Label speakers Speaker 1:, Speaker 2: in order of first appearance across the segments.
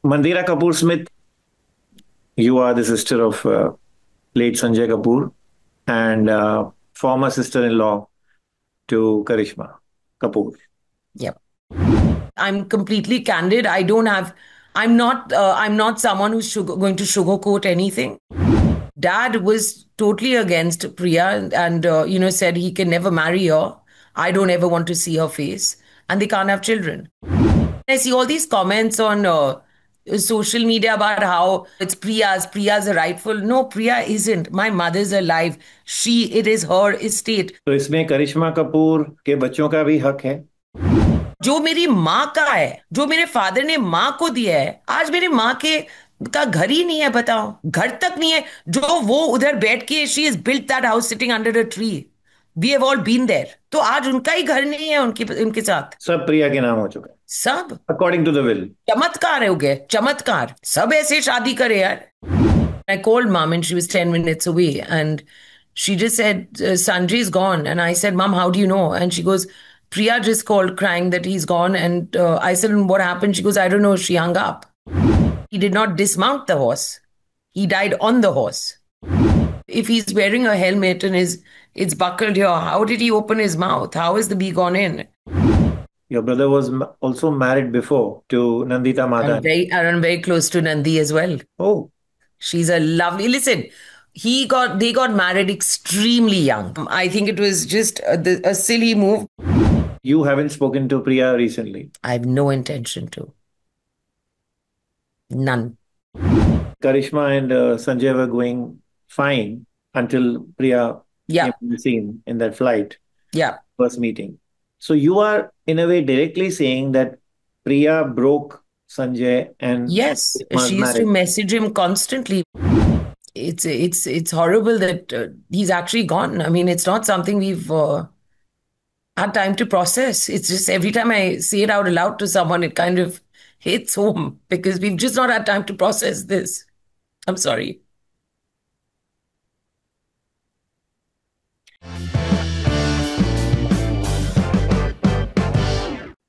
Speaker 1: Mandhira Kapur Smith, you are the sister of late Sunjay Kapur and former sister-in-law to Karisma Kapoor.
Speaker 2: Yep. I'm completely candid. I'm not someone who's going to sugarcoat anything. Dad was totally against Priya and, said he can never marry her. I don't ever want to see her face. And they can't have children. I see all these comments on social media about how Priya's a rightful. No, Priya isn't. My mother's alive. It is her estate.
Speaker 1: तो इसमें करिश्मा कपूर के बच्चों का भी हक है.
Speaker 2: जो मेरी माँ का है, जो मेरे फादर ने माँ को दिया है, आज मेरी माँ के का घर ही नहीं है, बताओ, घर तक नहीं है. जो वो उधर बैठ के she is built that house sitting under a tree. We have all been there. तो आज उनका ही घर नहीं है उनके उनके साथ.
Speaker 1: सब प्रिया के नाम हो चुका है
Speaker 2: सब
Speaker 1: अकॉर्डिंग टू द विल.
Speaker 2: चमत्कार हो गए, चमत्कार. सब ऐसे शादी करे यार. I called mom and she was 10 minutes away and she just said, Sanjay's gone. And I said, Mom, how do you know? And she goes, Priya just called crying that he's gone. And I said, what happened? She goes, I don't know. She hung up. He did not dismount the horse. He died on the horse. If he's wearing a helmet and it's buckled here, how did he open his mouth? How is the bee gone in?
Speaker 1: Your brother was also married before to Nandita Mahtani.
Speaker 2: I'm very close to Nandi as well.
Speaker 1: Oh.
Speaker 2: She's a lovely. Listen, they got married extremely young. I think it was just a silly move.
Speaker 1: You haven't spoken to Priya recently.
Speaker 2: I have no intention to. None.
Speaker 1: Karisma and Sunjay were going fine until Priya came on the scene in that flight.
Speaker 2: Yeah.
Speaker 1: First meeting. So you are in a way directly saying that Priya broke Sunjay and
Speaker 2: yes, she used to message him constantly. It's horrible that he's actually gone. I mean, it's not something we've had time to process. It's just every time I say it out aloud to someone, it kind of hits home because we've just not had time to process this. I'm sorry.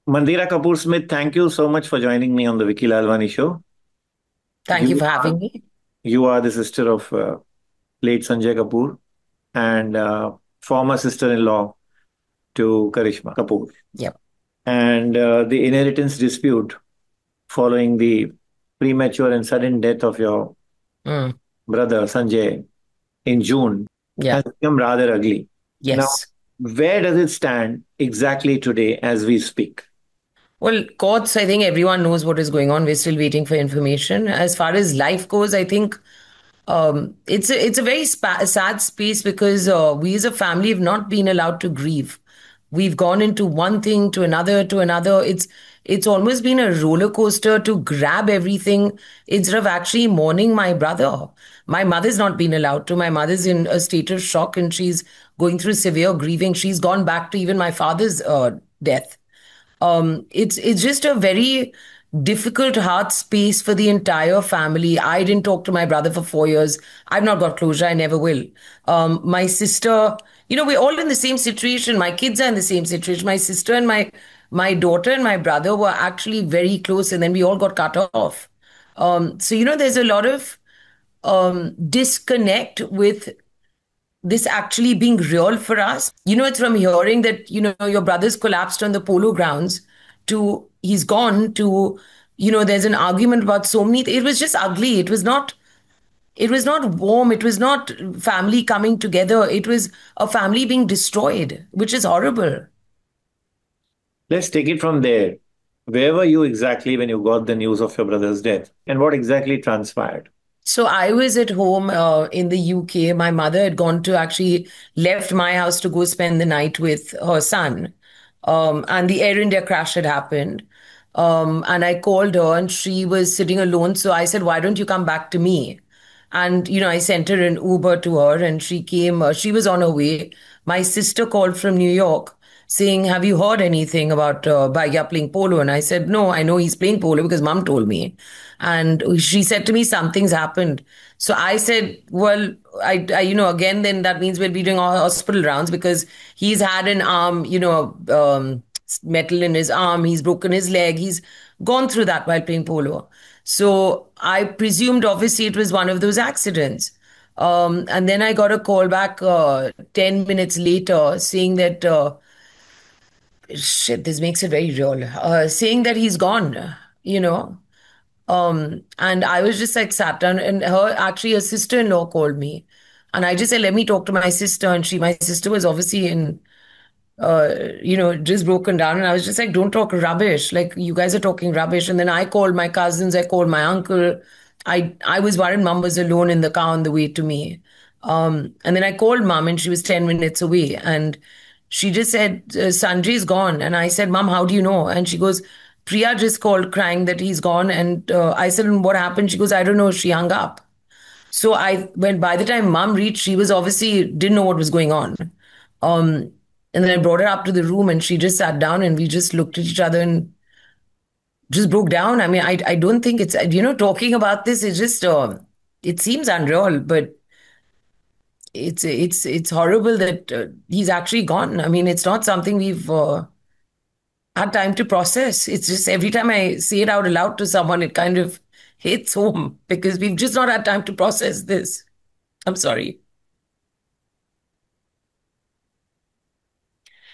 Speaker 1: Mandhira Kapur Smith, thank you so much for joining me on the Vickey Lalwani show.
Speaker 2: Thank you for having me.
Speaker 1: You are the sister of late Sunjay Kapur and former sister-in-law to Karisma Kapoor.
Speaker 2: Yep.
Speaker 1: And the inheritance dispute following the premature and sudden death of your brother Sanjay in June has become rather ugly.
Speaker 2: Yes.
Speaker 1: Now, where does it stand exactly today as we speak?
Speaker 2: Well, courts, I think everyone knows what is going on. We're still waiting for information. As far as life goes, I think it's a very sad space because we as a family have not been allowed to grieve. We've gone into one thing to another to another. It's almost been a roller coaster to grab everything instead of actually mourning my brother. My mother's not been allowed to. My mother's in a state of shock and she's going through severe grieving. She's gone back to even my father's death. It's just a very difficult heart space for the entire family. I didn't talk to my brother for 4 years. I've not got closure. I never will. My sister, we're all in the same situation. My kids are in the same situation. My sister and my daughter and my brother were actually very close, and then we all got cut off. So there's a lot of disconnect with this actually being real for us. It's from hearing that, your brother's collapsed on the Polo grounds to he's gone to, there's an argument about so many. It was just ugly. It was not warm. It was not family coming together. It was a family being destroyed, which is horrible.
Speaker 1: Let's take it from there. Where were you exactly when you got the news of your brother's death? And what exactly transpired?
Speaker 2: So I was at home in the UK. My mother had actually left my house to go spend the night with her son. And the Air India crash had happened. And I called her and she was sitting alone. So I said, why don't you come back to me? And, I sent her an Uber to her and she came. She was on her way. My sister called from New York saying, have you heard anything about Bhaiya playing polo? And I said, no, I know he's playing polo because mom told me. And she said to me, something's happened. So I said, well, again, then that means we'll be doing our hospital rounds because he's had an arm, metal in his arm. He's broken his leg. He's gone through that while playing polo. So I presumed obviously it was one of those accidents. And then I got a call back 10 minutes later saying that, shit, this makes it very real, saying that he's gone, you know. And I was just like sat down, and her sister-in-law called me. And I just said, let me talk to my sister. And my sister was obviously just broken down. And I was just like, don't talk rubbish. Like, you guys are talking rubbish. And then I called my cousins, I called my uncle. I was worried mom was alone in the car on the way to me. And then I called mom, and she was 10 minutes away. And she just said, Sanjay's gone. And I said, Mom, how do you know? And she goes, Priya just called crying that he's gone. And I said, what happened? She goes, I don't know. She hung up. So when by the time mom reached, she was obviously didn't know what was going on. Um, and then I brought her up to the room, and she just sat down, and we just looked at each other and just broke down. I mean, I don't think it's, talking about this is just, it seems unreal, but it's horrible that he's actually gone. I mean, it's not something we've had time to process. It's just every time I say it out aloud to someone, it kind of hits home because we've just not had time to process this. I'm sorry.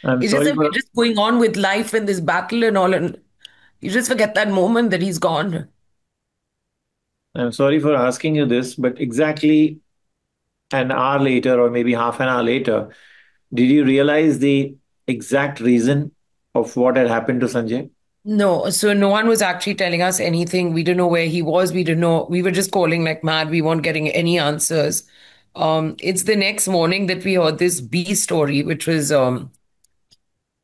Speaker 1: I'm
Speaker 2: It's just
Speaker 1: sorry
Speaker 2: that we're
Speaker 1: for
Speaker 2: just going on with life and this battle and all, and you just forget that moment that he's gone.
Speaker 1: I'm sorry for asking you this, but exactly an hour later, or maybe half an hour later, did you realize the exact reason of what had happened to Sanjay?
Speaker 2: No, so no one was actually telling us anything. We didn't know where he was. We didn't know. We were just calling like mad. We weren't getting any answers. It's the next morning that we heard this B story, which was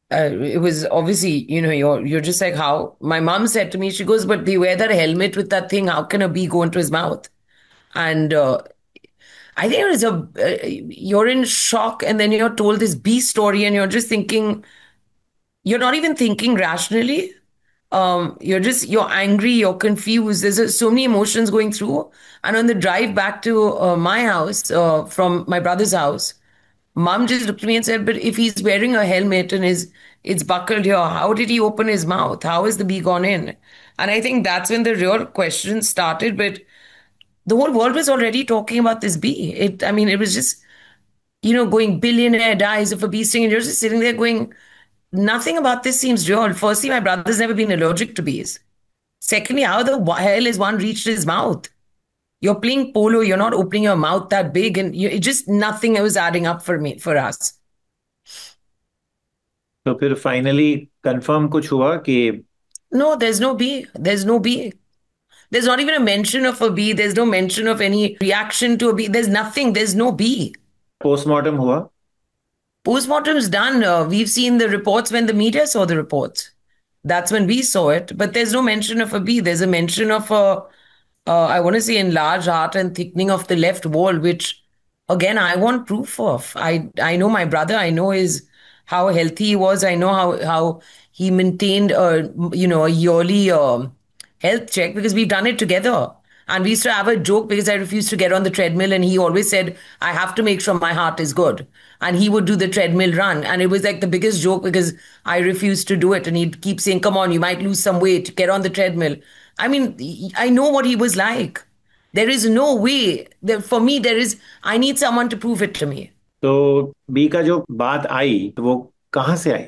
Speaker 2: it was obviously, you're just like, how my mom said to me, she goes, but they wear that helmet with that thing. How can a bee go into his mouth? And I think it was you're in shock, and then you're told this B story, and you're just thinking, you're not even thinking rationally. You're angry, you're confused. There's so many emotions going through. And on the drive back to my house, from my brother's house, mom just looked at me and said, but if he's wearing a helmet and it's buckled here, how did he open his mouth? How has the bee gone in? And I think that's when the real question started. But the whole world was already talking about this bee. I mean, it was just, going billionaire dies of a bee sting, and you're just sitting there going, nothing about this seems real. Firstly, my brother's never been allergic to bees. Secondly, how the hell is one reached his mouth? You're playing polo, you're not opening your mouth that big, and it just nothing was adding up for us.
Speaker 1: तो फिर finally confirm कुछ हुआ कि
Speaker 2: No, there's no bee. There's no bee. There's not even a mention of a bee. There's no mention of any reaction to a bee. There's nothing. There's no bee.
Speaker 1: Postmortem हुआ?
Speaker 2: Postmortem's done. We've seen the reports when the media saw the reports. That's when we saw it. But there's no mention of a bee. There's a mention of I want to say enlarged heart and thickening of the left wall, which again I want proof of. I know my brother. I know how healthy he was. I know how he maintained a yearly health check because we've done it together. And we used to have a joke because I refused to get on the treadmill, and he always said, I have to make sure my heart is good. And he would do the treadmill run. And it was like the biggest joke because I refused to do it. And he'd keep saying, come on, you might lose some weight, get on the treadmill. I mean, I know what he was like. There is no way. For me, I need someone to prove it to me.
Speaker 1: तो B का जो बात आई तो वो कहाँ से आई?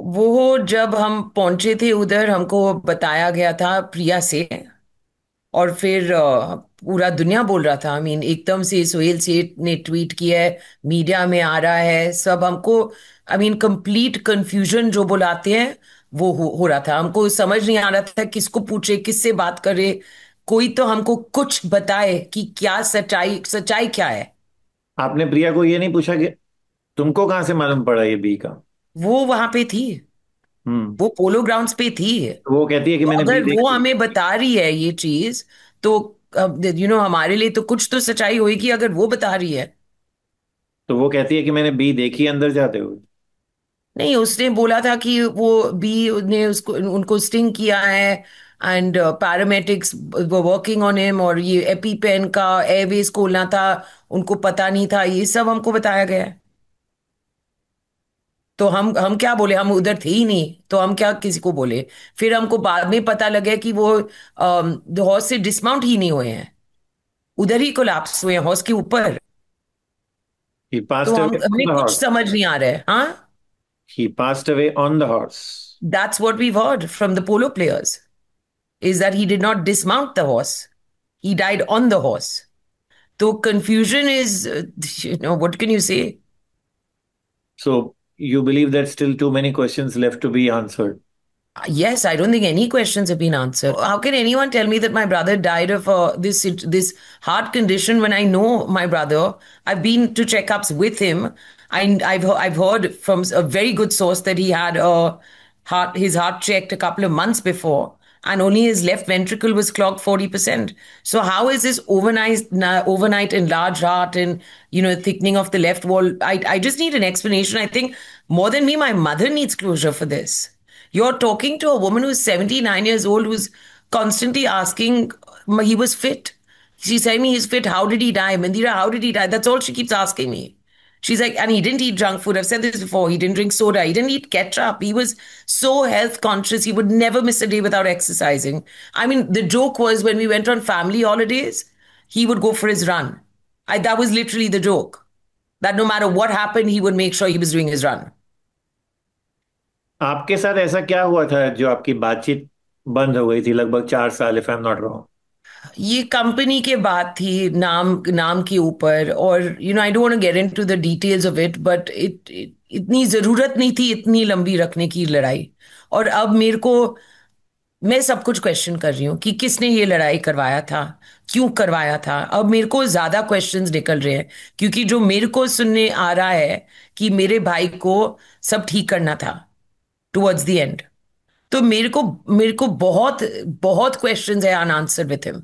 Speaker 2: वो जब हम पहुंचे थे उधर, हमको बताया गया था प्रिया से। और फिर पूरा दुनिया बोल रहा था। आई मीन एकदम से सोहेल सेठ ने ट्वीट किया है, मीडिया में आ रहा है सब। हमको आई मीन कंप्लीट कंफ्यूजन जो बुलाते हैं वो हो रहा था। हमको समझ नहीं आ रहा था किसको पूछे, किससे बात करे। कोई तो हमको कुछ बताए कि क्या सच्चाई सच्चाई क्या है।
Speaker 1: आपने प्रिया को ये नहीं पूछा कि तुमको कहाँ से मालूम पड़ा ये बी का?
Speaker 2: वो वहां पे थी,
Speaker 1: हम्म।
Speaker 2: वो पोलो ग्राउंड्स पे थी।
Speaker 1: तो वो कहती है कि
Speaker 2: तो
Speaker 1: मैंने बी
Speaker 2: अगर वो
Speaker 1: देखी।
Speaker 2: हमें बता रही है ये चीज, तो हमारे लिए तो कुछ तो सच्चाई होगी अगर वो बता रही है।
Speaker 1: तो वो कहती है कि मैंने बी देखी अंदर जाते हुए।
Speaker 2: नहीं, उसने बोला था कि वो बी ने उसको उनको स्टिंग किया है, and paramedics working on him, और ये एपीपेन का एयरवेज खोलना था, उनको पता नहीं था, ये सब हमको बताया गया है। तो हम क्या बोले, हम उधर थे ही नहीं, तो हम क्या किसी को बोले। फिर हमको बाद में पता लगा कि वो हॉर्स से डिसमाउंट ही नहीं हुए हैं, उधर ही कोलैप्स हुए हैं हॉर्स के ऊपर।
Speaker 1: He
Speaker 2: तो
Speaker 1: passed
Speaker 2: हम
Speaker 1: away on
Speaker 2: हमें
Speaker 1: the
Speaker 2: कुछ
Speaker 1: horse.
Speaker 2: समझ नहीं आ रहा है। हाँ,
Speaker 1: He passed away on the horse.
Speaker 2: that's what we've heard from the polo players, is that he did not dismount the horse, he died on the horse. So confusion is, what can you say?
Speaker 1: So you believe there's still too many questions left to be answered.
Speaker 2: Yes, I don't think any questions have been answered. How can anyone tell me that my brother died of this heart condition when I know my brother? I've been to checkups with him. I've heard from a very good source that he had his heart checked a couple of months before, and only his left ventricle was clogged 40%. So how is this overnight enlarged heart and thickening of the left wall? I just need an explanation. I think more than me, my mother needs closure for this. You're talking to a woman who's 79 years old, who's constantly asking, he was fit. She's telling me he's fit. How did he die? Mandhira, how did he die? That's all she keeps asking me. She's like, and he didn't eat junk food. I've said this before. He didn't drink soda. He didn't eat ketchup. He was so health conscious. He would never miss a day without exercising. I mean, the joke was when we went on family holidays, he would go for his run. That was literally the joke. That no matter what happened, he would make sure he was doing his run.
Speaker 1: आपके साथ ऐसा क्या हुआ था जो आपकी बातचीत बंद हो गई थी लगभग 4 साल, if I am not wrong?
Speaker 2: ये कंपनी के बात थी, नाम नाम के ऊपर, और I don't want to get into the details of it, but इतनी जरूरत नहीं थी इतनी लंबी रखने की लड़ाई। और अब मेरे को, मैं सब कुछ क्वेश्चन कर रही हूँ कि किसने ये लड़ाई करवाया था, क्यों करवाया था। अब मेरे को ज्यादा क्वेश्चंस निकल रहे हैं, क्योंकि जो मेरे को सुनने आ रहा है कि मेरे भाई को सब ठीक करना था टुवर्ड्स द एंड। तो मेरे को बहुत बहुत क्वेश्चंस है अनआंसर्ड विथ हिम,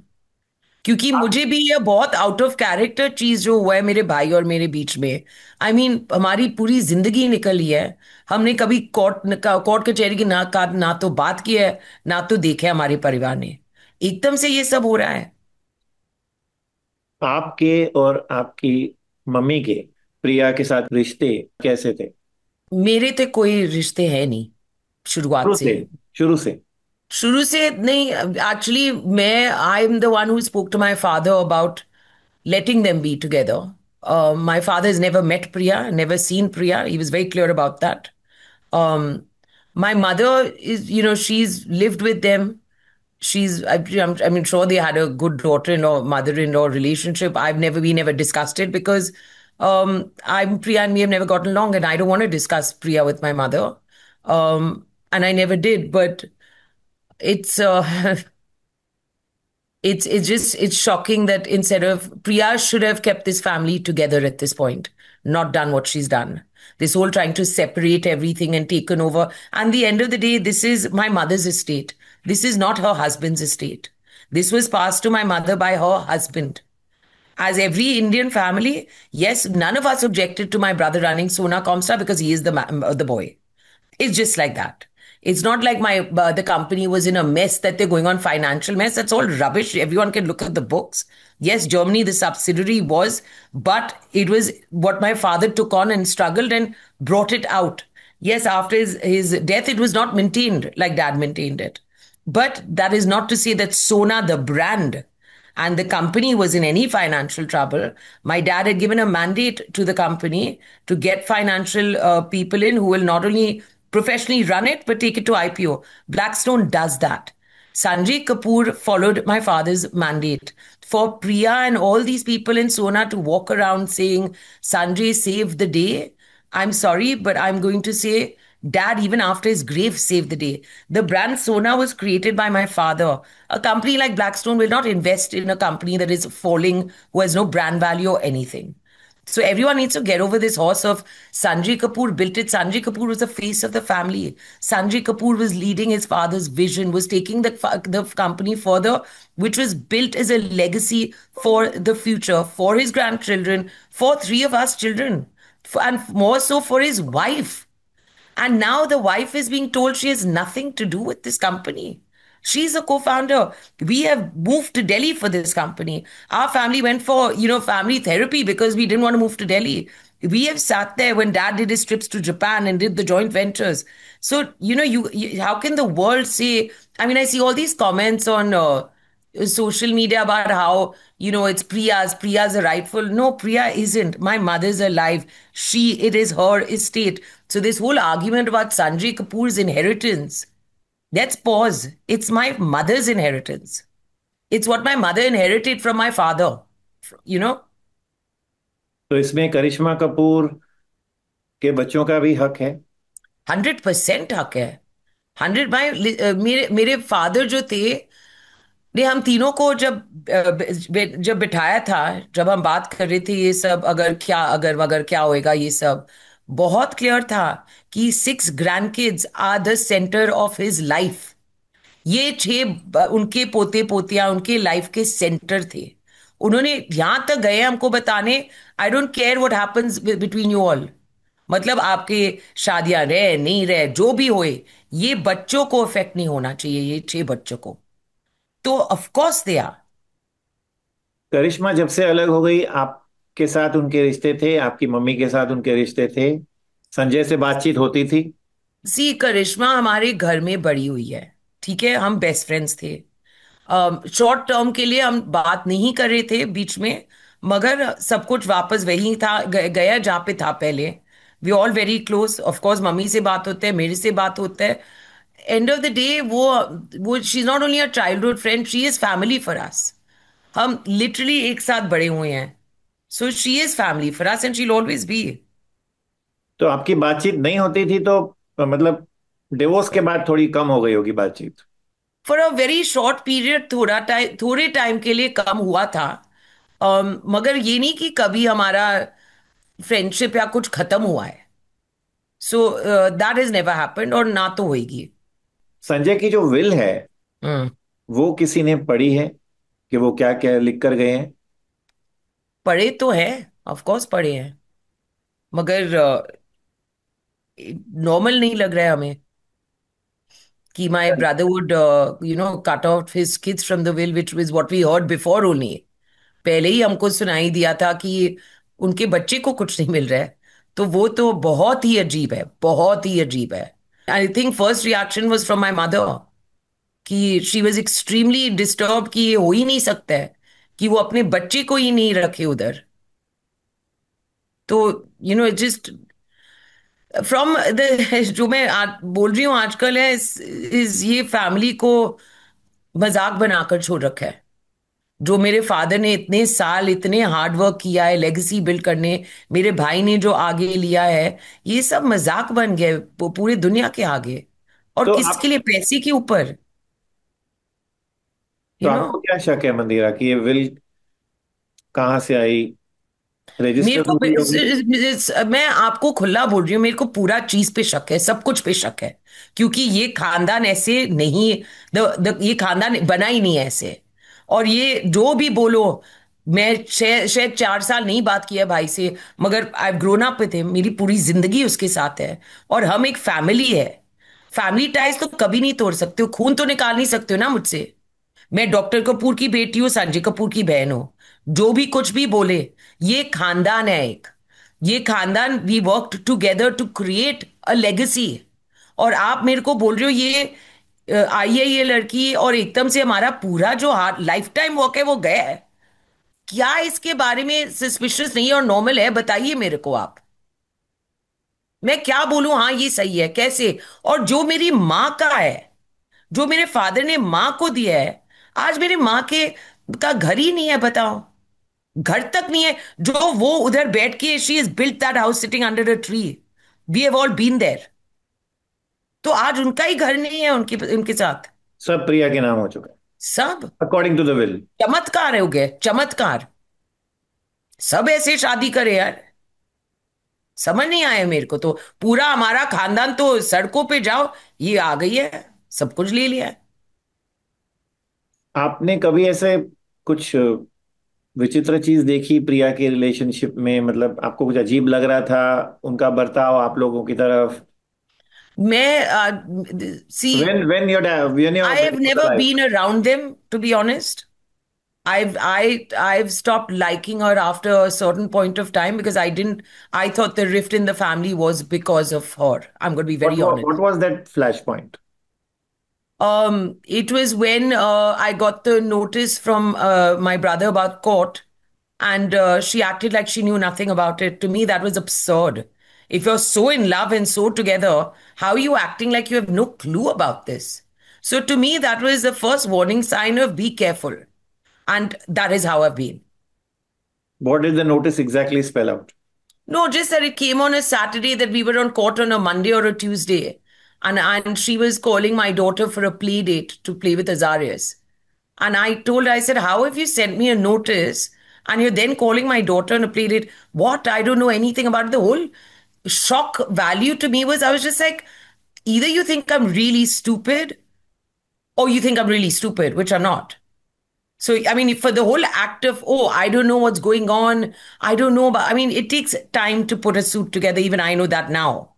Speaker 2: क्योंकि मुझे भी ये बहुत आउट ऑफ कैरेक्टर चीज जो हुआ है मेरे भाई और मेरे बीच में। आई मीन हमारी पूरी जिंदगी निकली है, हमने कभी कोर्ट कचहरी की ना तो बात की है, ना तो देखे हमारे परिवार ने। एकदम से ये सब हो रहा है।
Speaker 1: आपके और आपकी मम्मी के, प्रिया के साथ रिश्ते कैसे थे?
Speaker 2: मेरे तो कोई रिश्ते है नहीं शुरुआत
Speaker 1: शुरू
Speaker 2: से
Speaker 1: से।
Speaker 2: ही।
Speaker 1: शुरू से।
Speaker 2: शुरू से नहीं, एक्चुअली मैं I am the one who spoke to my father about letting them be together. My father has never met Priya, never seen Priya. He was very clear about that. Um, my mother is, she's lived with them. I mean, sure, they had a good daughter-in-law, mother-in-law relationship. We never discussed it because Priya and me have never gotten along, and I don't want to discuss Priya with my mother. And I never did, but it's it's shocking that instead of Priya should have kept this family together at this point, not done what she's done. This whole trying to separate everything and taken over. And the end of the day, this is my mother's estate. This is not her husband's estate. This was passed to my mother by her husband. As every Indian family, yes, none of us objected to my brother running Sona Comstar because he is the boy. It's just like that. It's not like the company was in a mess that they're going on financial mess. That's all rubbish. Everyone can look at the books. Yes, Germany, the subsidiary was, but it was what my father took on and struggled and brought it out. Yes, after his death, it was not maintained like dad maintained it. But that is not to say that Sona, the brand, and the company was in any financial trouble. My dad had given a mandate to the company to get financial people in who will not only professionally run it, but take it to IPO. Blackstone does that. Sunjay Kapur followed my father's mandate. For Priya and all these people in Sona to walk around saying Sanjay saved the day, I'm sorry, but I'm going to say Dad, even after his grave, saved the day. The brand Sona was created by my father. A company like Blackstone will not invest in a company that is falling, who has no brand value or anything. So everyone needs to get over this horse of Sanjay Kapoor built it. Sanjay Kapoor was the face of the family. Sanjay Kapoor was leading his father's vision, was taking the company further, which was built as a legacy for the future, for his grandchildren, for three of us children, and more so for his wife. And now the wife is being told she has nothing to do with this company. She's a co-founder. We have moved to Delhi for this company. Our family went for, family therapy because we didn't want to move to Delhi. We have sat there when dad did his trips to Japan and did the joint ventures. So, how can the world say, I mean, I see all these comments on social media about how, it's Priya's a rightful. No, Priya isn't. My mother's alive. It is her estate. So this whole argument about Sanjay Kapoor's inheritance, let's pause. It's my mother's inheritance. It's what my mother inherited from my father, you know?
Speaker 1: तो इसमें करिश्मा कपूर के बच्चों का भी हक है?
Speaker 2: 100% हक है। मेरे फादर जो थे ने हम तीनों को जब बिठाया था, जब हम बात कर रहे थे ये सब, अगर क्या अगर मगर क्या होएगा, ये सब बहुत क्लियर था कि 6 grand kids are the centre of his life. ये उनके पोते पोतियां उनके लाइफ के सेंटर थे। उन्होंने यहां तक गए हमको बताने, I don't care what happens between you all, मतलब आपके शादियां रहे नहीं रहे जो भी होए, ये बच्चों को इफेक्ट नहीं होना चाहिए, ये 6 बच्चों को। तो ऑफ कोर्स दे आर।
Speaker 1: करिश्मा जब से अलग हो गई, आपके साथ उनके रिश्ते थे? आपकी मम्मी के साथ उनके रिश्ते थे? संजय से बातचीत होती थी?
Speaker 2: सी, करिश्मा हमारे घर में बड़ी हुई है, ठीक है, हम बेस्ट फ्रेंड्स थे। शॉर्ट टर्म के लिए हम बात नहीं कर रहे थे बीच में, मगर सब कुछ वापस वही था, गया जहाँ पे था पहले। We all very close, of course mummy से बात होता है, मेरे से बात होता है। एंड ऑफ द डे वो she is not only a childhood friend, she is family for us. हम लिटरली एक साथ बड़े हुए हैं। So she is family for us and she will always be.
Speaker 1: तो आपकी बातचीत नहीं होती थी तो मतलब डिवोर्स के बाद थोड़ी कम हो गई होगी बातचीत?
Speaker 2: For a very short period, थोड़े टाइम के लिए कम हुआ था। मगर ये नहीं कि कभी हमारा फ्रेंडशिप या कुछ खत्म हुआ है। So that is never happened, और ना तो होएगी।
Speaker 1: संजय की जो विल है,
Speaker 2: हम्म।
Speaker 1: वो किसी ने पढ़ी है कि वो क्या क्या लिख कर गए हैं?
Speaker 2: पढ़े तो है, ऑफ कोर्स पढ़े हैं, मगर नॉर्मल नहीं लग रहा है हमें कि my brother would cut out his kids from the will, which is what we heard before only. पहले ही हमको सुनाई दिया था कि उनके बच्चे को कुछ नहीं मिल रहा है। तो वो तो बहुत ही अजीब है, बहुत ही अजीब है। I think first reaction was from my mother कि शी वाज एक्सट्रीमली डिस्टर्ब, कि ये हो ही नहीं सकता है कि वो अपने बच्चे को ही नहीं रखे उधर। तो जस्ट फ्रॉम द जो मैं बोल रही हूँ आजकल है, इस ये फैमिली को मजाक बनाकर छोड़ रखा है। जो मेरे फादर ने इतने साल इतने हार्ड वर्क किया है लेगेसी बिल्ड करने, मेरे भाई ने जो आगे लिया है, ये सब मजाक बन गया है पूरी दुनिया के आगे। और
Speaker 1: तो
Speaker 2: किसके
Speaker 1: आप
Speaker 2: लिए? पैसे के ऊपर,
Speaker 1: तो
Speaker 2: यू नो।
Speaker 1: आपको क्या शक है मंदिरा कि ये विल कहाँ से आई?
Speaker 2: मेरे
Speaker 1: रजिस्टर
Speaker 2: को
Speaker 1: हुई होगी?
Speaker 2: मैं आपको खुला बोल रही हूँ, मेरे को पूरा चीज पे शक है, सब कुछ पे शक है। क्योंकि ये खानदान ऐसे नहीं, ये खानदान बना ही नहीं है ऐसे। और ये जो भी बोलो, मैं शायद 4 साल नहीं बात किया भाई से, मगर I grown up with him, मेरी पूरी जिंदगी उसके साथ है। और हम एक फैमिली है। फैमिली टाइज तो कभी नहीं तोड़ सकते हो, खून तो निकाल नहीं सकते हो ना मुझसे। मैं डॉक्टर कपूर की बेटी हूँ, संजय कपूर की बहन हूँ। जो भी कुछ भी बोले, ये खानदान है एक। ये खानदान, we work together to create a legacy. और आप मेरे को बोल रहे हो ये आई है ये लड़की, और एकदम से हमारा पूरा जो लाइफ टाइम वर्क है वो गया है। क्या इसके बारे में सस्पिशियस नहीं है और नॉर्मल है? बताइए मेरे को आप। मैं क्या बोलूं? हाँ ये सही है कैसे? और जो मेरी माँ का है, जो मेरे फादर ने माँ को दिया है, आज मेरी माँ के का घर ही नहीं है, बताओ। घर तक नहीं है। जो वो उधर बैठ के, she is built that house sitting under a tree, we have all been there. तो आज उनका ही घर नहीं है उनके उनके साथ।
Speaker 1: सब प्रिया के नाम हो चुका है
Speaker 2: सब
Speaker 1: अकॉर्डिंग टू द विल?
Speaker 2: चमत्कार हो गए, चमत्कार। सब ऐसे शादी करे यार, समझ नहीं आया मेरे को तो। पूरा हमारा खानदान तो सड़कों पे जाओ, ये आ गई है, सब कुछ ले लिया है।
Speaker 1: आपने कभी ऐसे कुछ विचित्र चीज देखी प्रिया के रिलेशनशिप में? मतलब आपको कुछ अजीब लग रहा था उनका बर्ताव आप लोगों की तरफ?
Speaker 2: मैं सी,
Speaker 1: when your dad when your
Speaker 2: I
Speaker 1: dad
Speaker 2: have
Speaker 1: was
Speaker 2: never
Speaker 1: alive?
Speaker 2: been around them, to be honest. I've stopped liking her after a certain point of time because I thought the rift in the family was because of her. I'm going to be very
Speaker 1: What
Speaker 2: honest.
Speaker 1: was that flashpoint?
Speaker 2: It was when I got the notice from my brother about court, and she acted like she knew nothing about it. To me, that was absurd. If you're so in love and so together, how are you acting like you have no clue about this? So to me, that was the first warning sign of be careful. And that is how I've been.
Speaker 1: What did the notice exactly spell out?
Speaker 2: No, just that it came on a Saturday, that we were on court on a Monday or a Tuesday. And she was calling my daughter for a play date to play with Azarius. And I told her, I said, how have you sent me a notice and you're then calling my daughter on a play date? What? I don't know anything about it. The whole shock value to me was, I was just like, either you think I'm really stupid or you think I'm really stupid, which I'm not. So, I mean, for the whole act of, oh, I don't know what's going on. I don't know about, I mean, it takes time to put a suit together. Even I know that now,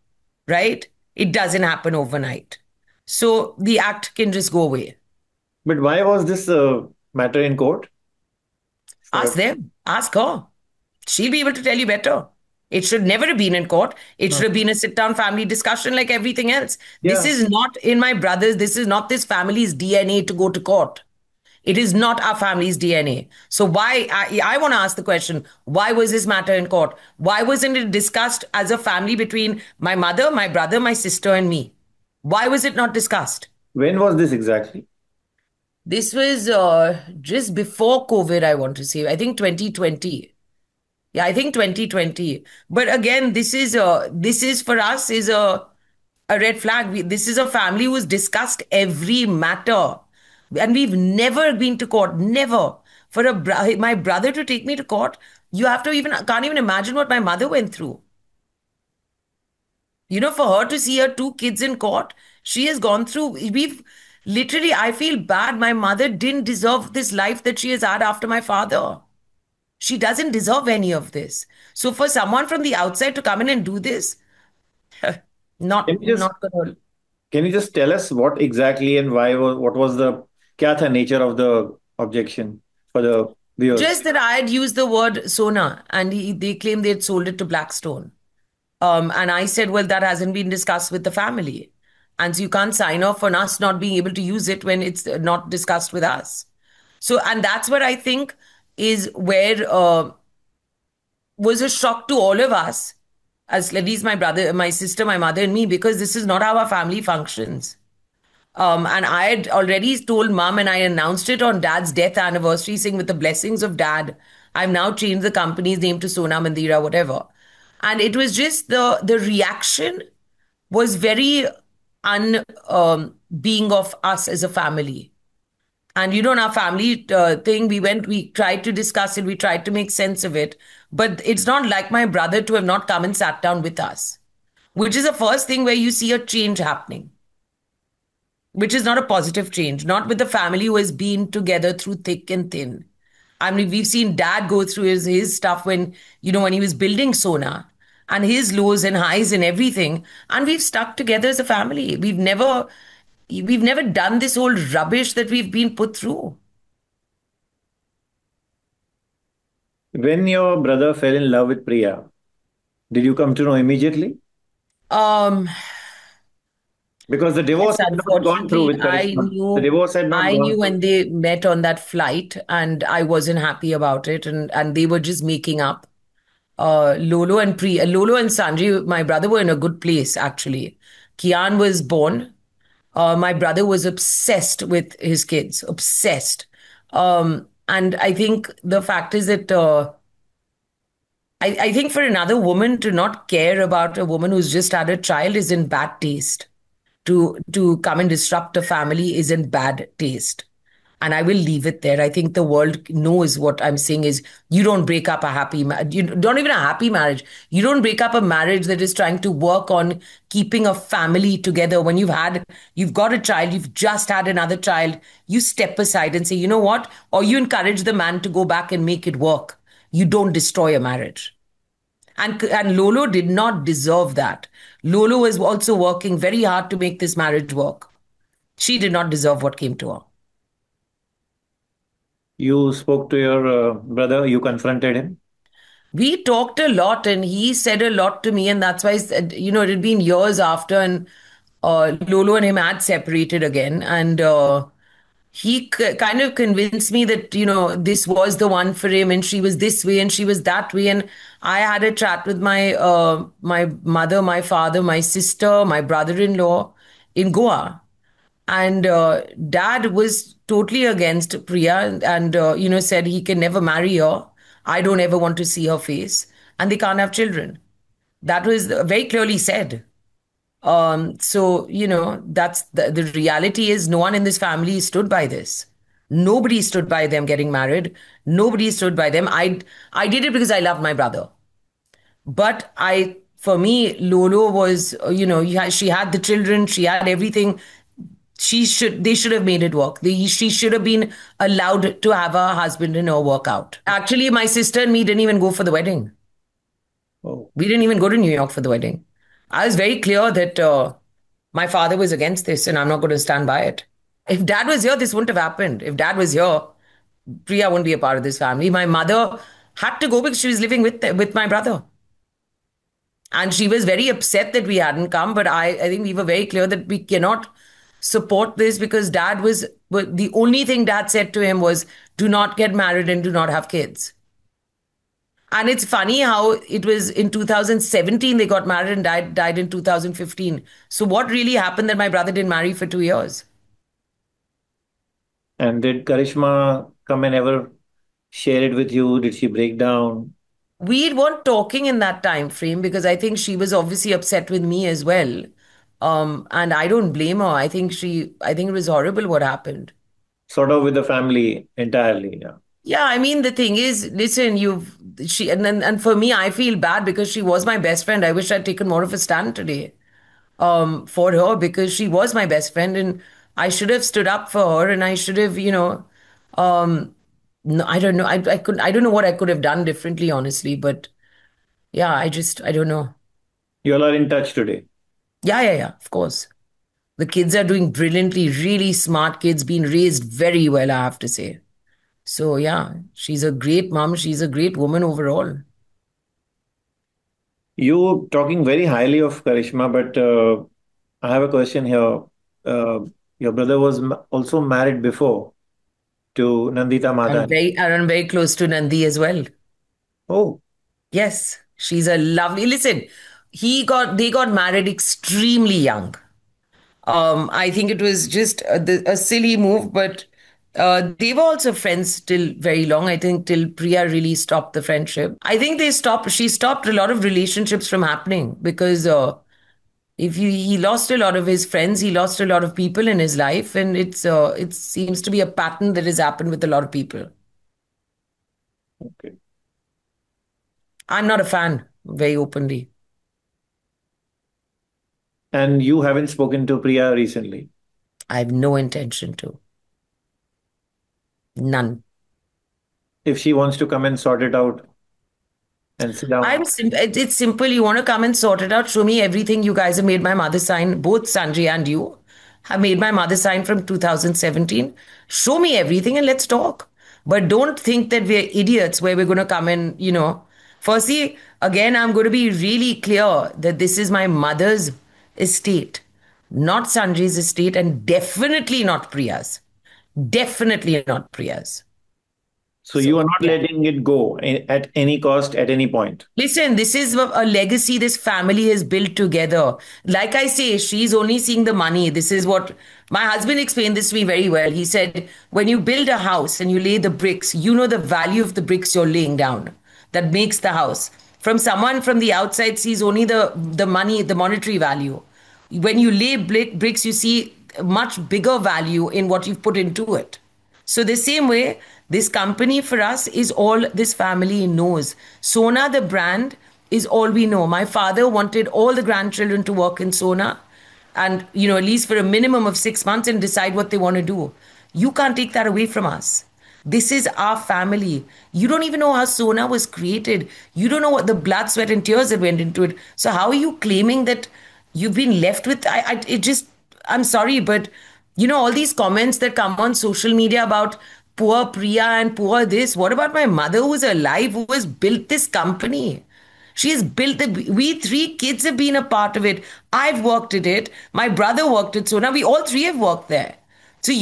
Speaker 2: right? It doesn't happen overnight. So the act can just go away.
Speaker 1: But why was this matter in court?
Speaker 2: Ask them, ask her. She'll be able to tell you better. It should never have been in court. It should have been a sit down family discussion like everything else. This
Speaker 1: Yeah.
Speaker 2: is not in my brother's, this is not this family's DNA to go to court. It is not our family's DNA. So why, I want to ask the question, why was this matter in court? Why wasn't it discussed as a family between my mother, my brother, my sister, and me? Why was it not discussed?
Speaker 1: When was this exactly?
Speaker 2: This was just before COVID, I want to say. I think 2020. Yeah, I think 2020. But again, this is for us is a red flag. This is a family who's discussed every matter. And we've never been to court. Never. For my brother to take me to court, you have to even, can't even imagine what my mother went through. You know, for her to see her two kids in court, she has gone through, we've literally, I feel bad. My mother didn't deserve this life that she has had after my father. She doesn't deserve any of this. So for someone from the outside to come in and do this,
Speaker 1: Can
Speaker 2: not
Speaker 1: you just
Speaker 2: not gonna.
Speaker 1: can you just tell us what exactly and why was what was the kya tha nature of the objection for the viewers?
Speaker 2: Just that I had used the word Sona, and they claimed they had sold it to Blackstone. And I said, well, that hasn't been discussed with the family. And so you can't sign off on us not being able to use it when it's not discussed with us. So, and that's what I think is where was a shock to all of us, as at least my brother, my sister, my mother, and me, because this is not how our family functions. And I had already told mom, and I announced it on dad's death anniversary, saying, with the blessings of dad, I've now changed the company's name to Sona Mandhira, whatever. And it was just the reaction was very un being of us as a family. And you know, in our family thing, we tried to discuss it, we tried to make sense of it. But it's not like my brother to have not come and sat down with us, which is the first thing where you see a change happening, which is not a positive change, not with the family who has been together through thick and thin. I mean, we've seen dad go through his stuff when, you know, when he was building Sona and his lows and highs and everything. And we've stuck together as a family. We've never done this whole rubbish that we've been put through.
Speaker 1: When your brother fell in love with Priya, did you come to know immediately?
Speaker 2: Um,
Speaker 1: Because the
Speaker 2: yes,
Speaker 1: divorce had not gone through
Speaker 2: unfortunately,
Speaker 1: with Karisma. The divorce had not
Speaker 2: I
Speaker 1: gone
Speaker 2: knew
Speaker 1: through.
Speaker 2: when they met on that flight, and I wasn't happy about it, and they were just making up. Lolo and Sanjay, my brother, were in a good place actually. Kian was born. My brother was obsessed with his kids, obsessed. And I think the fact is that I think for another woman to not care about a woman who's just had a child is in bad taste. To come and disrupt a family is in bad taste. And I will leave it there. I think the world knows what I'm saying is you don't break up a happy marriage. You don't even a happy marriage. You don't break up a marriage that is trying to work on keeping a family together. When you've got a child, you've just had another child, you step aside and say, you know what? Or you encourage the man to go back and make it work. You don't destroy a marriage. And Lolo did not deserve that. Lolo was also working very hard to make this marriage work. She did not deserve what came to her.
Speaker 1: You spoke to your brother, you confronted him.
Speaker 2: We talked a lot and he said a lot to me, and that's why, it had been years after, and Lolo and him had separated again. And he kind of convinced me that, this was the one for him, and she was this way and she was that way. And I had a chat with my mother, my father, my sister, my brother-in-law in Goa. And dad was totally against Priya, and said he can never marry her. I don't ever want to see her face, and they can't have children. That was very clearly said. So that's the reality. Is no one in this family stood by this. Nobody stood by them getting married. Nobody stood by them. I did it because I loved my brother. But for me, Lolo was, she had the children, she had everything. They should have made it work. She should have been allowed to have her husband and her work out. Actually, my sister and me didn't even go for the wedding.
Speaker 1: Oh.
Speaker 2: We didn't even go to New York for the wedding. I was very clear that my father was against this and I'm not going to stand by it. If dad was here, this wouldn't have happened. If dad was here, Priya wouldn't be a part of this family. My mother had to go because she was living with my brother. And she was very upset that we hadn't come. But I think we were very clear that we cannot support this, because the only thing dad said to him was, do not get married and do not have kids. And it's funny how it was in 2017 they got married and died in 2015. So what really happened that my brother didn't marry for 2 years?
Speaker 1: And did Karishma come and ever share it with you? Did she break down?
Speaker 2: We weren't talking in that time frame because I think she was obviously upset with me as well. And I don't blame her. I think it was horrible what happened.
Speaker 1: Sort of with the family entirely, yeah.
Speaker 2: Yeah, I mean, the thing is, listen, and for me, I feel bad because she was my best friend. I wish I'd taken more of a stand today, for her, because she was my best friend and I should have stood up for her, and I should have, no, I don't know. I don't know what I could have done differently, honestly, but yeah, I don't know.
Speaker 1: You all are in touch today.
Speaker 2: Yeah, of course. The kids are doing brilliantly, really smart kids, being raised very well, I have to say. So yeah, she's a great mom. She's a great woman overall.
Speaker 1: You talking very highly of Karishma, but I have a question here. Uh, your brother was also married before to Nandita Mahtani.
Speaker 2: I'm very close to Nandi as well.
Speaker 1: Oh,
Speaker 2: Yes, she's a lovely. Listen, they got married extremely young. I think it was just a silly move, but they were also friends till very long. I think till Priya really stopped the friendship. I think she stopped a lot of relationships from happening because he lost a lot of his friends, he lost a lot of people in his life, and it seems to be a pattern that has happened with a lot of people.
Speaker 1: okay.
Speaker 2: I'm not a fan, very openly.
Speaker 1: And you haven't spoken to Priya recently?
Speaker 2: I have no intention to. None.
Speaker 1: If she wants to come and sort it out and sit down.
Speaker 2: It's simple. You want to come and sort it out? Show me everything you guys have made my mother sign. Both Sanjay and you have made my mother sign from 2017. Show me everything and let's talk. But don't think that we're idiots where we're going to come and, Firstly, again, I'm going to be really clear that this is my mother's estate, not Sanjay's estate, and definitely not Priya's. Definitely not Priya's.
Speaker 1: So you are not
Speaker 2: Yeah.
Speaker 1: letting it go at any cost, at any point.
Speaker 2: Listen, this is a legacy this family has built together. Like I say, she's only seeing the money. This is what my husband explained this to me very well. He said, when you build a house and you lay the bricks, you know the value of the bricks you're laying down that makes the house. From someone from the outside sees only the money, the monetary value. When you lay bricks, you see much bigger value in what you've put into it. So the same way, this company for us is all this family knows. Sona, the brand, is all we know. My father wanted all the grandchildren to work in Sona and, at least for a minimum of 6 months and decide what they want to do. You can't take that away from us. This is our family. You don't even know how Sona was created. You don't know what the blood, sweat, and tears that went into it. So how are you claiming that you've been left with? I'm sorry, but all these comments that come on social media about poor Priya and poor this. What about my mother who's alive, who has built this company? She has built we three kids have been a part of it. I've worked at it. My brother worked at Sona. We all three have worked there. So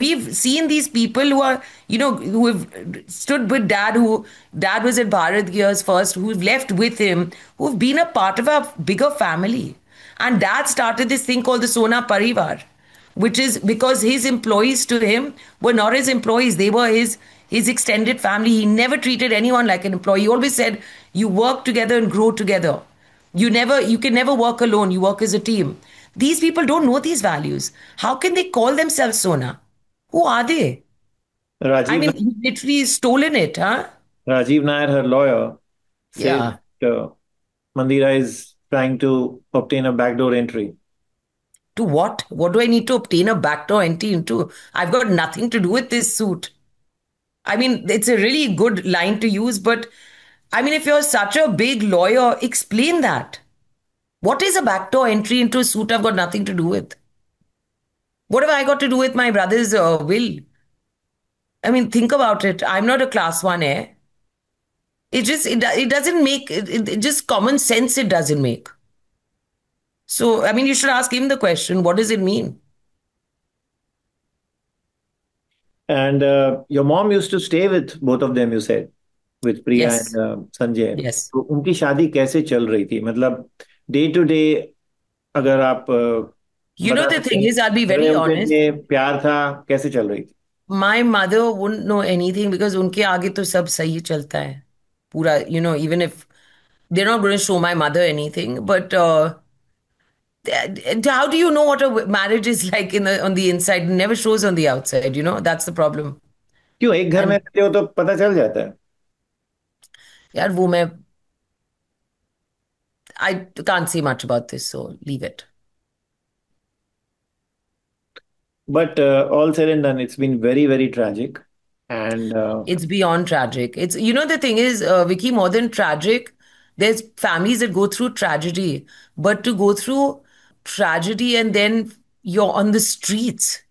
Speaker 2: we've seen these people who are, who have stood with dad, who dad was at Bharat Gears first, who've left with him, who've been a part of a bigger family. And dad started this thing called the Sona Parivar, which is because his employees to him were not his employees. They were his extended family. He never treated anyone like an employee. He always said, you work together and grow together. You can never work alone. You work as a team. These people don't know these values. How can they call themselves Sona? Who are they? I
Speaker 1: Rajiv,
Speaker 2: mean, he literally stolen it, huh?
Speaker 1: Rajiv Nair, her lawyer, says
Speaker 2: Yeah.
Speaker 1: Mandhira is trying to obtain a backdoor entry.
Speaker 2: To what? What do I need to obtain a backdoor entry into? I've got nothing to do with this suit. I mean, it's a really good line to use, but I mean, if you're such a big lawyer, explain that. What is a backdoor entry into a suit I've got nothing to do with? What have I got to do with my brother's will? I mean, think about it. I'm not a class one, eh? It doesn't make it just common sense. It doesn't make. So I mean, you should ask him the question. What does it mean?
Speaker 1: And your mom used to stay with both of them, you said, with Priya and
Speaker 2: Yes.
Speaker 1: Sanjay.
Speaker 2: Yes.
Speaker 1: तो उनकी शादी कैसे चल रही थी? मतलब day to day अगर आप बता
Speaker 2: The
Speaker 1: सकते
Speaker 2: thing
Speaker 1: हैं,
Speaker 2: is, I'll be
Speaker 1: रहे
Speaker 2: very
Speaker 1: होते
Speaker 2: honest.
Speaker 1: थे, प्यार था, कैसे चल रही थी?
Speaker 2: My mother wouldn't know anything because उनके आगे तो सब सही चलता है. पूरा, even if they're not going to show my mother anything, but how do you know what a marriage is like on the inside? It never shows on the outside. That's the problem.
Speaker 1: क्यों एक घर में
Speaker 2: And
Speaker 1: रहते हो तो पता चल जाता है.
Speaker 2: यार वो मैं I can't say much about this, so leave it.
Speaker 1: But all said and done, it's been very, very tragic. And
Speaker 2: It's beyond tragic. It's the thing is, Vicky, more than tragic, there's families that go through tragedy, but to go through tragedy and then you're on the streets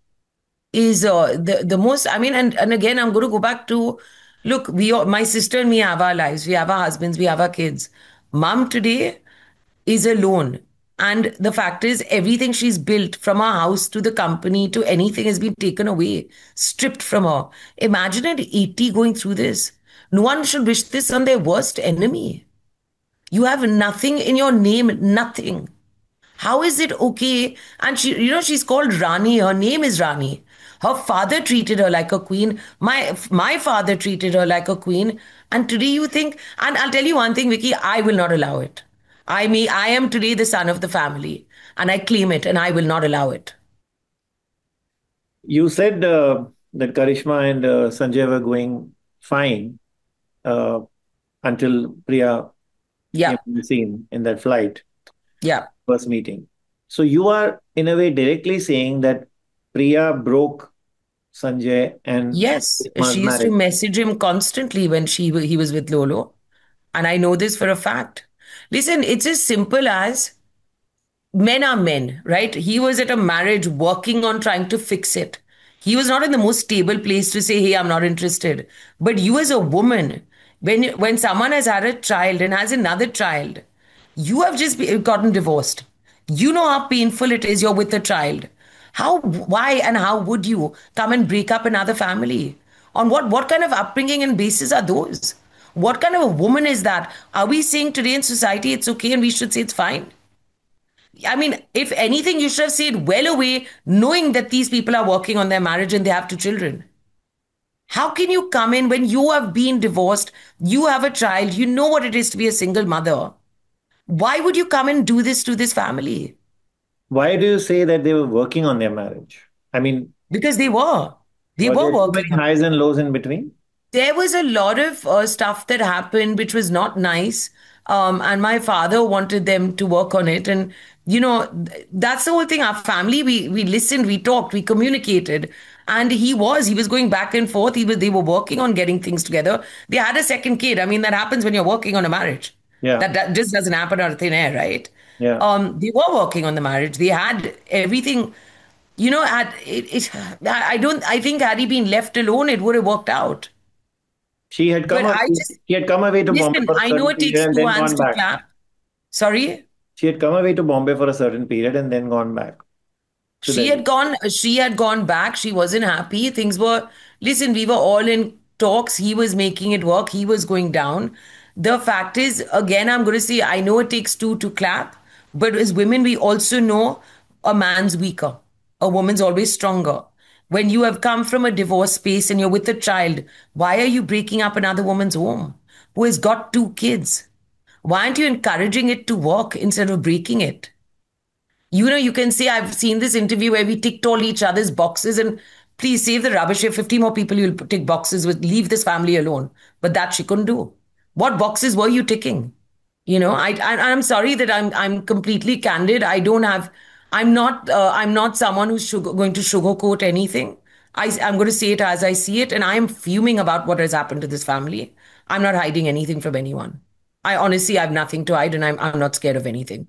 Speaker 2: is the most. I mean, and again, I'm going to go back to look. My sister and me have our lives. We have our husbands. We have our kids. Mom today is alone. And the fact is, everything she's built from her house to the company to anything has been taken away, stripped from her. Imagine at 80 going through this. No one should wish this on their worst enemy. You have nothing in your name, nothing. How is it okay? And she's called Rani. Her name is Rani. Her father treated her like a queen. My father treated her like a queen. And today you think, and I'll tell you one thing, Vicky, I will not allow it. I am today the son of the family, and I claim it, and I will not allow it.
Speaker 1: you said that Karishma and Sanjay were going fine uh, until Priya came
Speaker 2: Yeah,
Speaker 1: on the scene in that flight,
Speaker 2: yeah.
Speaker 1: first meeting. So you are, in a way, directly saying that Priya broke Sanjay and
Speaker 2: Yes,
Speaker 1: Karishma's
Speaker 2: she used to
Speaker 1: marriage.
Speaker 2: message him constantly when he was with Lolo, and I know this for a fact. Listen, it's as simple as men are men, right? He was at a marriage working on trying to fix it. He was not in the most stable place to say, hey, I'm not interested. But you as a woman, when someone has had a child and has another child, you have just gotten divorced. You know how painful it is. You're with a child. Why, and how would you come and break up another family? On what kind of upbringing and basis are those? What kind of a woman is that? Are we saying today in society it's okay and we should say it's fine? I mean, if anything, you should have stayed well away, knowing that these people are working on their marriage and they have two children. How can you come in when you have been divorced, you have a child, you know what it is to be a single mother? Why would you come and do this to this family?
Speaker 1: Why do you say that they were working on their marriage? I mean,
Speaker 2: Because they were. They
Speaker 1: were
Speaker 2: were
Speaker 1: there too
Speaker 2: working
Speaker 1: many
Speaker 2: on
Speaker 1: highs and lows in between?
Speaker 2: there was a lot of stuff that happened which was not nice, and my father wanted them to work on it. And that's the whole thing. Our family, we listened, we talked, we communicated, and he was going back and forth. They were working on getting things together. They had a second kid. I mean, that happens when you're working on a marriage.
Speaker 1: Yeah,
Speaker 2: That just doesn't happen out of thin air, right?
Speaker 1: yeah.
Speaker 2: They were working on the marriage. They had everything. I think had he been left alone, it would have worked out.
Speaker 1: She had come
Speaker 2: But
Speaker 1: away,
Speaker 2: I just,
Speaker 1: she had come away to Bombay
Speaker 2: listen,
Speaker 1: for a
Speaker 2: I know
Speaker 1: certain
Speaker 2: it
Speaker 1: period
Speaker 2: takes
Speaker 1: and
Speaker 2: two
Speaker 1: then
Speaker 2: hands
Speaker 1: gone
Speaker 2: to
Speaker 1: back.
Speaker 2: clap. Sorry?
Speaker 1: She had come away to Bombay for a certain period and then gone back to Delhi.
Speaker 2: She had gone back. She wasn't happy. Things were, listen, we were all in talks. He was making it work. He was going down. The fact is, again, I'm going to say, I know it takes two to clap, but as women, we also know a man's weaker. A woman's always stronger. When you have come from a divorce space and you're with a child, why are you breaking up another woman's home who has got two kids? Why aren't you encouraging it to work instead of breaking it? You can say, I've seen this interview where we ticked all each other's boxes and please save the rubbish. If 50 more people you'll tick boxes with, leave this family alone. But that she couldn't do. What boxes were you ticking? I'm sorry that I'm completely candid. I'm not someone who's going to sugarcoat anything. I'm going to say it as I see it, and I am fuming about what has happened to this family. I'm not hiding anything from anyone. I honestly have nothing to hide, and I'm not scared of anything.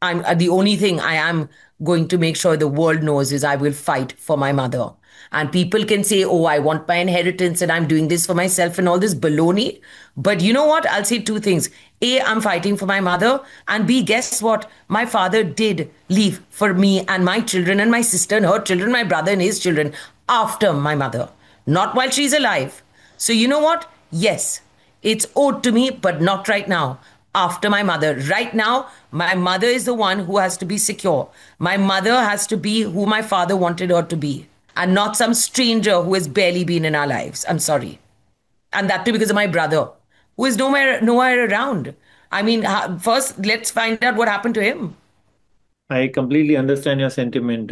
Speaker 2: I'm the only thing I am going to make sure the world knows is I will fight for my mother. And people can say, oh, I want my inheritance and I'm doing this for myself and all this baloney. But you know what? I'll say two things. A, I'm fighting for my mother. And B, guess what? My father did leave for me and my children and my sister and her children, my brother and his children after my mother, not while she's alive. So you know what? Yes, it's owed to me, but not right now. After my mother. Right now, my mother is the one who has to be secure. My mother has to be who my father wanted her to be, and not some stranger who has barely been in our lives. I'm sorry. And that too because of my brother, who is nowhere around. I mean, first, let's find out what happened to him.
Speaker 1: I completely understand your sentiment,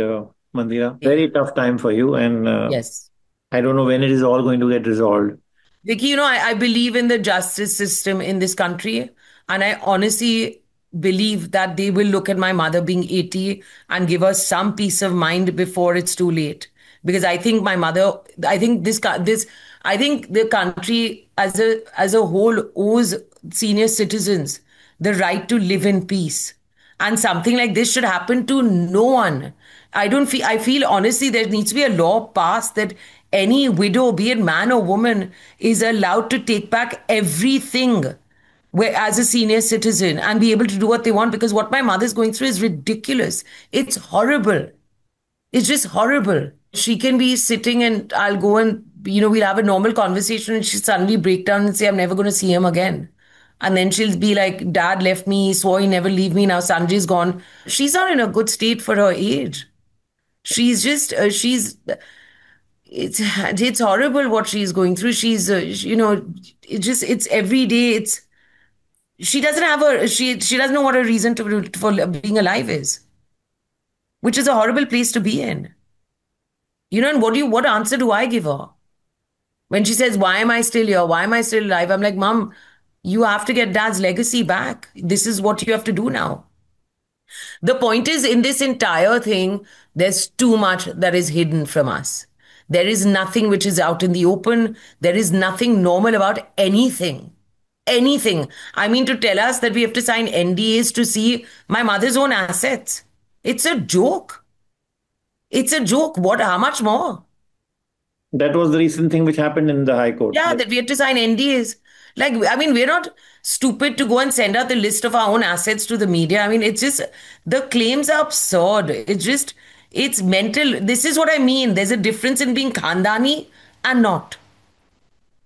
Speaker 1: Mandira.
Speaker 2: Yeah.
Speaker 1: Very tough time for you, and
Speaker 2: Yes.
Speaker 1: I don't know when it is all going to get resolved.
Speaker 2: Vicky, I believe in the justice system in this country. And I honestly believe that they will look at my mother being 80 and give her some peace of mind before it's too late. Because I think my mother, I think I think the country as a whole owes senior citizens the right to live in peace. And something like this should happen to no one. I feel honestly there needs to be a law passed that any widow, be it man or woman, is allowed to take back everything where, as a senior citizen, and be able to do what they want, because what my mother's going through is ridiculous. It's horrible. It's just horrible. She can be sitting and I'll go and, we'll have a normal conversation and she'll suddenly break down and say, I'm never going to see him again. And then she'll be like, Dad left me, he swore he never leave me. Now Sanjay's gone. She's not in a good state for her age. She's just, it's horrible what she's going through. It's every day. She doesn't have she doesn't know what a reason for being alive is, which is a horrible place to be in. And what answer do I give her? When she says, why am I still here? Why am I still alive? I'm like, Mom, you have to get Dad's legacy back. This is what you have to do now. The point is, in this entire thing, there's too much that is hidden from us. There is nothing which is out in the open. There is nothing normal about anything. Anything. I mean, to tell us that we have to sign NDAs to see my mother's own assets. It's a joke. It's a joke. How much more?
Speaker 1: That was the recent thing which happened in the High Court.
Speaker 2: Yeah, that we have to sign NDAs. Like, I mean, we're not stupid to go and send out the list of our own assets to the media. I mean, it's just, the claims are absurd. It's mental. This is what I mean. There's a difference in being Khandani and not.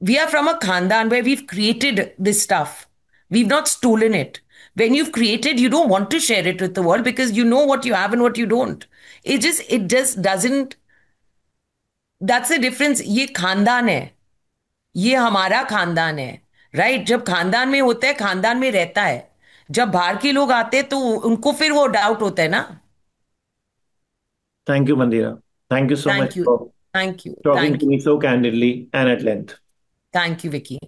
Speaker 2: We are from a Khandan where we've created this stuff. We've not stolen it. When you've created, you don't want to share it with the world because you know what you have and what you don't. It just doesn't. That's the difference. ये खानदान है. ये हमारा खानदान है. Right. जब खानदान में होता है, खानदान में रहता है. जब बाहर के लोग आते हैं तो उनको फिर वो डाउट होता है ना.
Speaker 1: Thank you, Mandira. Thank you so much
Speaker 2: Thank you.
Speaker 1: for
Speaker 2: Thank you.
Speaker 1: talking
Speaker 2: Thank
Speaker 1: to
Speaker 2: you.
Speaker 1: me so candidly and at length.
Speaker 2: Thank you, Vicky.